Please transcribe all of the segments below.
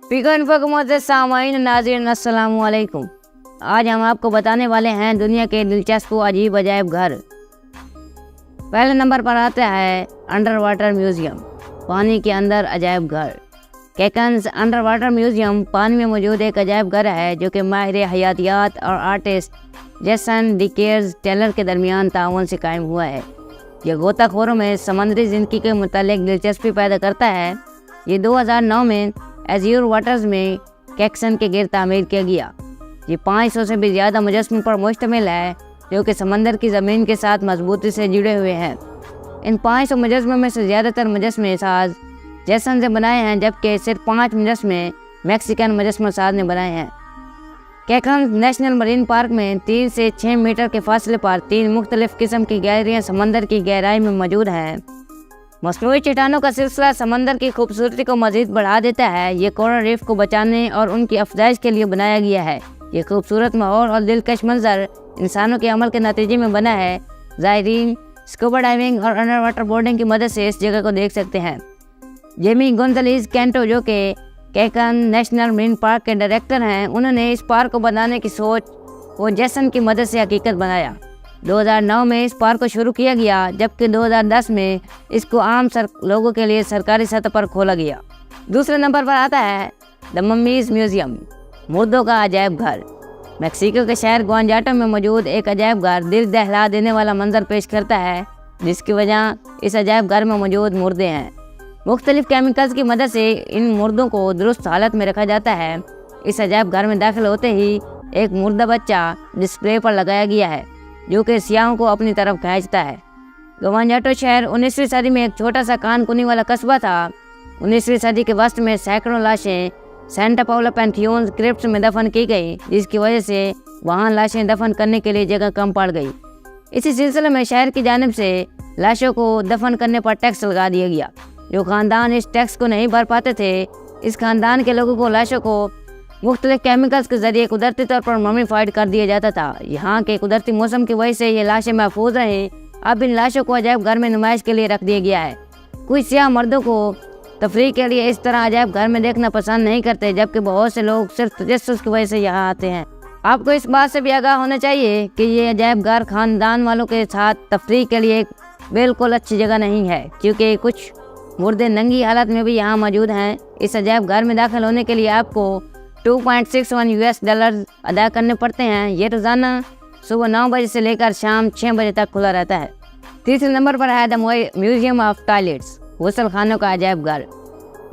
सामाईन नाज़रीन अस्सलाम वालेकुम। आज हम आपको बताने वाले हैं दुनिया के दिलचस्प अजीब अजायब घर। पहले नंबर पर आता है अंडर वाटर म्यूजियम, पानी के अंदर अजायब घर। केकन्स अंडर वाटर म्यूजियम पानी में मौजूद एक अजायब घर है जो कि माहिर हयातियात और आर्टिस्ट जेसन डिकेर्स टेलर के दरमियान ताउन से कायम हुआ है। यह गोताखोरों में समंदरी ज़िंदगी के मुतालिक दिलचस्पी पैदा करता है। ये 2009 में एज्योर वाटर्स में केक्सन के गिर्द तामीर किया गया। ये 500 से भी ज़्यादा मुजस्समों पर मुश्तमिल है जो कि समंदर की ज़मीन के साथ मजबूती से जुड़े हुए हैं। इन 500 मुजस्समों में से ज़्यादातर मुजस्समे साज जेसन से बनाए हैं, जबकि सिर्फ 5 मुजस्समे मैक्सिकन मुजस्समा साज ने बनाए हैं। केकन नेशनल मरीन पार्क में 3 से 6 मीटर के फासले पर 3 मुख्तलिफ किस्म की गैलरियाँ समंदर की गहराई में मौजूद हैं। मसनूई चट्टानों का सिलसिला समंदर की खूबसूरती को मज़ीद बढ़ा देता है। ये कोरल रीफ को बचाने और उनकी अफजाइश के लिए बनाया गया है। ये खूबसूरत माहौल और दिलकश मंजर इंसानों के अमल के नतीजे में बना है। ज़ायरीन स्कूबा डाइविंग और अंडर वाटर बोर्डिंग की मदद से इस जगह को देख सकते हैं। जेमी गोंजालेस कैंटो, जो कि केकन नेशनल मरीन पार्क के डायरेक्टर हैं, उन्होंने इस पार्क को बनाने की सोच को जेसन की मदद से हकीकत बनाया। 2009 में इस पार्क को शुरू किया गया, जबकि 2010 में इसको आम लोगों के लिए सरकारी सतह पर खोला गया। दूसरे नंबर पर आता है द मम्मीज म्यूजियम, मुर्दों का अजायब घर। मेक्सिको के शहर ग्वानजाटो में मौजूद एक अजायब घर दिल दहला देने वाला मंजर पेश करता है, जिसकी वजह इस अजायब घर में मौजूद मुर्दे हैं। मुख्तलिफ केमिकल्स की मदद से इन मुर्दों को दुरुस्त हालत में रखा जाता है। इस अजायब घर में दाखिल होते ही एक मुर्दा बच्चा डिस्प्ले पर लगाया गया है जो कि सियाहों को अपनी तरफ खींचता है। ग्वानजाटो शहर 19वीं सदी में एक छोटा सा कान कुनी वाला कस्बा था। 19वीं सदी के वस्त में सैकड़ों लाशें सेंटा पाउला पैंथियोन क्रिप्ट में दफन की गई, जिसकी वजह से वहाँ लाशें दफन करने के लिए जगह कम पड़ गई। इसी सिलसिले में शहर की जानिब से लाशों को दफन करने पर टैक्स लगा दिया गया। जो ख़ानदान इस टैक्स को नहीं भर पाते थे, इस खानदान के लोगों को लाशों को मुख्तलिफ केमिकल्स के ज़रिए कुदरती तौर पर ममीफाइड कर दिया जाता था। यहाँ के कुदरती मौसम की वजह से ये लाशें महफूज रहीं। अब इन लाशों को अजायब घर में नुमाइश के लिए रख दिया गया है। कुछ सियाह मर्दों को तफरीह के लिए इस तरह अजायब घर में देखना पसंद नहीं करते, जबकि बहुत से लोग सिर्फ तजस्सुस की वजह से यहाँ आते हैं। आपको इस बात से भी आगाह होना चाहिए कि ये अजायब घर खानदान वालों के साथ तफरीह के लिए बिल्कुल अच्छी जगह नहीं है, क्योंकि कुछ मुर्दे नंगी हालत में भी यहाँ मौजूद हैं। इस अजायब घर में दाखिल होने के लिए आपको $2.61 अदा करने पड़ते हैं। ये रोज़ाना सुबह 9 बजे से लेकर शाम 6 बजे तक खुला रहता है। तीसरे नंबर पर है द म्यूजियम ऑफ टॉयलेट्स, गुसल खानों का अजायब घर।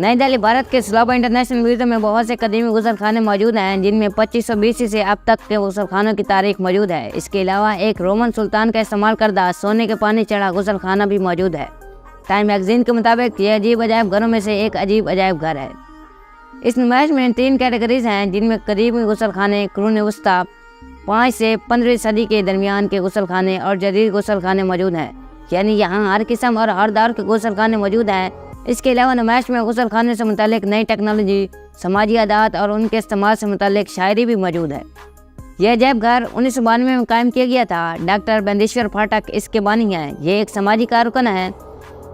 नई दिल्ली भारत के सलाबा इंटरनेशनल म्यूजियम में बहुत से कदीमी गुसल खाने मौजूद हैं, जिनमें 2500 BC से अब तक के गुसल खानों की तारीख मौजूद है। इसके अलावा एक रोमन सुल्तान का इस्तेमाल करदा सोने के पानी चढ़ा गुसल खाना भी मौजूद है। टाइम मैगजीन के मुताबिक ये अजीब अजायब घरों में से एक अजीब अजायब घर है। इस नुमाइश में 3 कैटेगरीज हैं, जिनमें करीबी गुसल खाने, कुरून वस्ता 5 से 15वीं सदी के दरमियान के गुसल खाने और जदीद गुसल खाने मौजूद हैं। यानी यहाँ हर किस्म और हर दौर के गुसल खाने मौजूद हैं। इसके अलावा नुमाइश में गुसल खाने से मुतालिक नई टेक्नोलॉजी, समाजी आदात और उनके इस्तेमाल से मुतालिक शायरी भी मौजूद है। यह अजायब घर 1992 में कायम किया गया था। डॉक्टर बंदेश्वर फाटक इसके बानी हैं। ये एक समाजी कारकुन है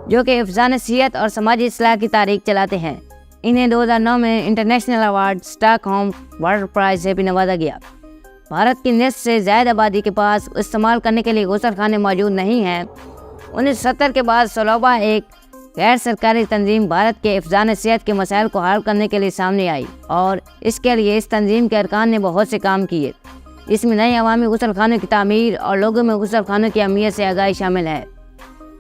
जो कि हिफ्ज़ान सियत और समाजी इस्लाह की तारीख चलाते हैं। इन्हें 2009 में international award Stockholm World Prize से भी नवाजा गया। भारत की निस्फ से ज़्यादा आबादी के पास इस्तेमाल करने के लिए गुसल खाने मौजूद नहीं हैं। 1970 के बाद सलोबा एक गैर सरकारी तंजीम भारत के हिफ्ज़ान सियत के मसाइल को हल करने के लिए सामने आई और इसके लिए इस तंजीम के अरकान ने बहुत से काम किए। इसमें नए अवामी गुसल खानों की तामीर और लोगों में गुसल खानों की अहमियत से आगाही शामिल है।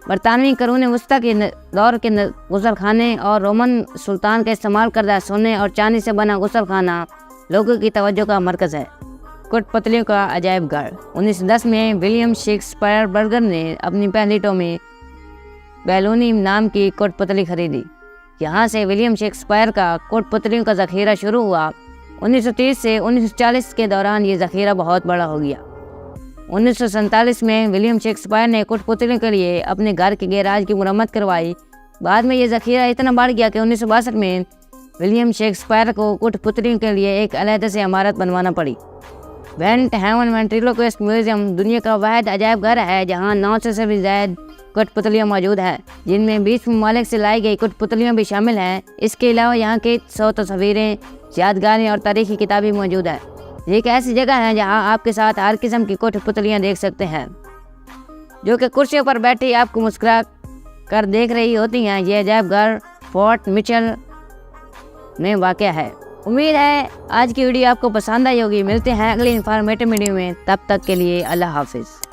बरतानवी करून वस्ता के दौर के गुसल खाने और रोमन सुल्तान का इस्तेमाल करदा सोने और चांदी से बना गुसल खाना लोगों की तवज्जो का मरकज़ है। कठपुतलियों का अजायब घर। 1910 में विलियम शेक्सपियर बर्गर ने अपनी पहली टॉमी बैलूनी नाम की कठपुतली खरीदी। यहाँ से विलियम शेक्सपियर का कठपुतलियों का ज़ख़ीरा शुरू हुआ। 1930 से 1940 के दौरान ये ज़ख़ीरा बहुत बड़ा हो गया। 1947 में विलियम शेक्सपियर ने कठपुतलियों के लिए अपने घर के गैराज की मुरम्मत करवाई। बाद में ये ज़ख़ीरा इतना बढ़ गया कि 1962 में विलियम शेक्सपियर को कठपुतलियों के लिए एक अलग से इमारत बनवाना पड़ी। वेंट हेवन वेंट्रिलोक्विस्ट म्यूजियम दुनिया का वाहिद अजायब घर है जहाँ 900 से भी ज़्यादा कठपुतलियाँ मौजूद हैं, जिनमें 20 ममालिक से लाई गई कठपुतलियाँ भी शामिल हैं। इसके अलावा यहाँ की 100 तस्वीरें, यादगारें और तारीखी किताबें मौजूद हैं। ये एक ऐसी जगह है जहाँ आपके साथ हर किस्म की कठपुतलियाँ देख सकते हैं, जो कि कुर्सियों पर बैठी आपको मुस्कुरा कर देख रही होती हैं। यह अजायब घर फोर्ट मिचेल में वाक़या है। उम्मीद है आज की वीडियो आपको पसंद आई होगी। मिलते हैं अगली इन्फॉर्मेटिव वीडियो में, तब तक के लिए अल्लाह हाफिज़।